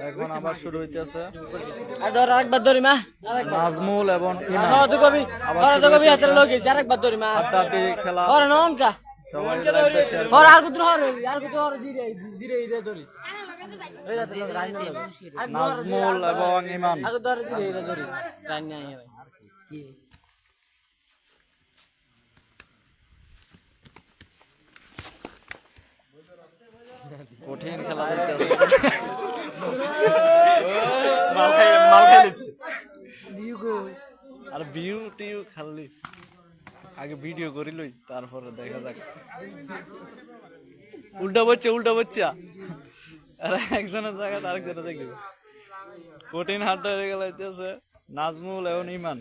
এখন আবার শুরু হইতেছে আরেকবার ধরি মা নাজমুল এবং ইমাম তো কবি হাতের লোক আরেকবার ধরি মা আড্ডাটি খেলা ওরে নন কা সবাই লাইভে শেয়ার ওর আর কুতুর আর কুতুর ধীরে ধীরে ধীরে ধরি ওই রাতের লোক রাইন লোক নাজমুল এবং ইমাম আগে ধরে ধীরে ধীরে ধরি রাইন নাই ভাই কি কঠিন খেলা হইতেছে মাল খেলেছে আর ভিউ টিউ খালি আগে ভিডিও করিলই তারপরে দেখা যাক উল্টা বচ্চা আর একজনের জায়গা আরেকজনের দেখি কঠিন হাড্ডা হয়ে গেল হইতেছে নাজমুল এবং ইমান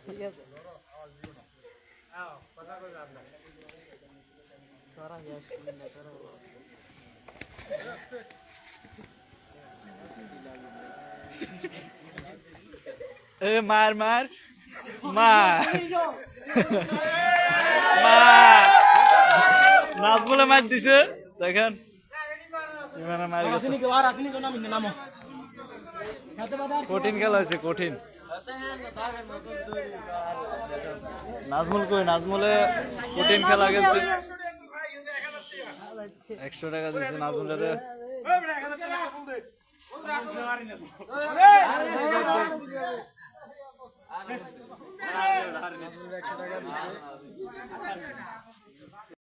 ঠিক আছে মার নাজমুলে মার দিছে দেখেন ইমানে মার গেছে কঠিন খেলা হয়েছে কঠিন নাজমুলে কঠিন খেলা গেছে 100 টাকা দিচ্ছে নাজমুলের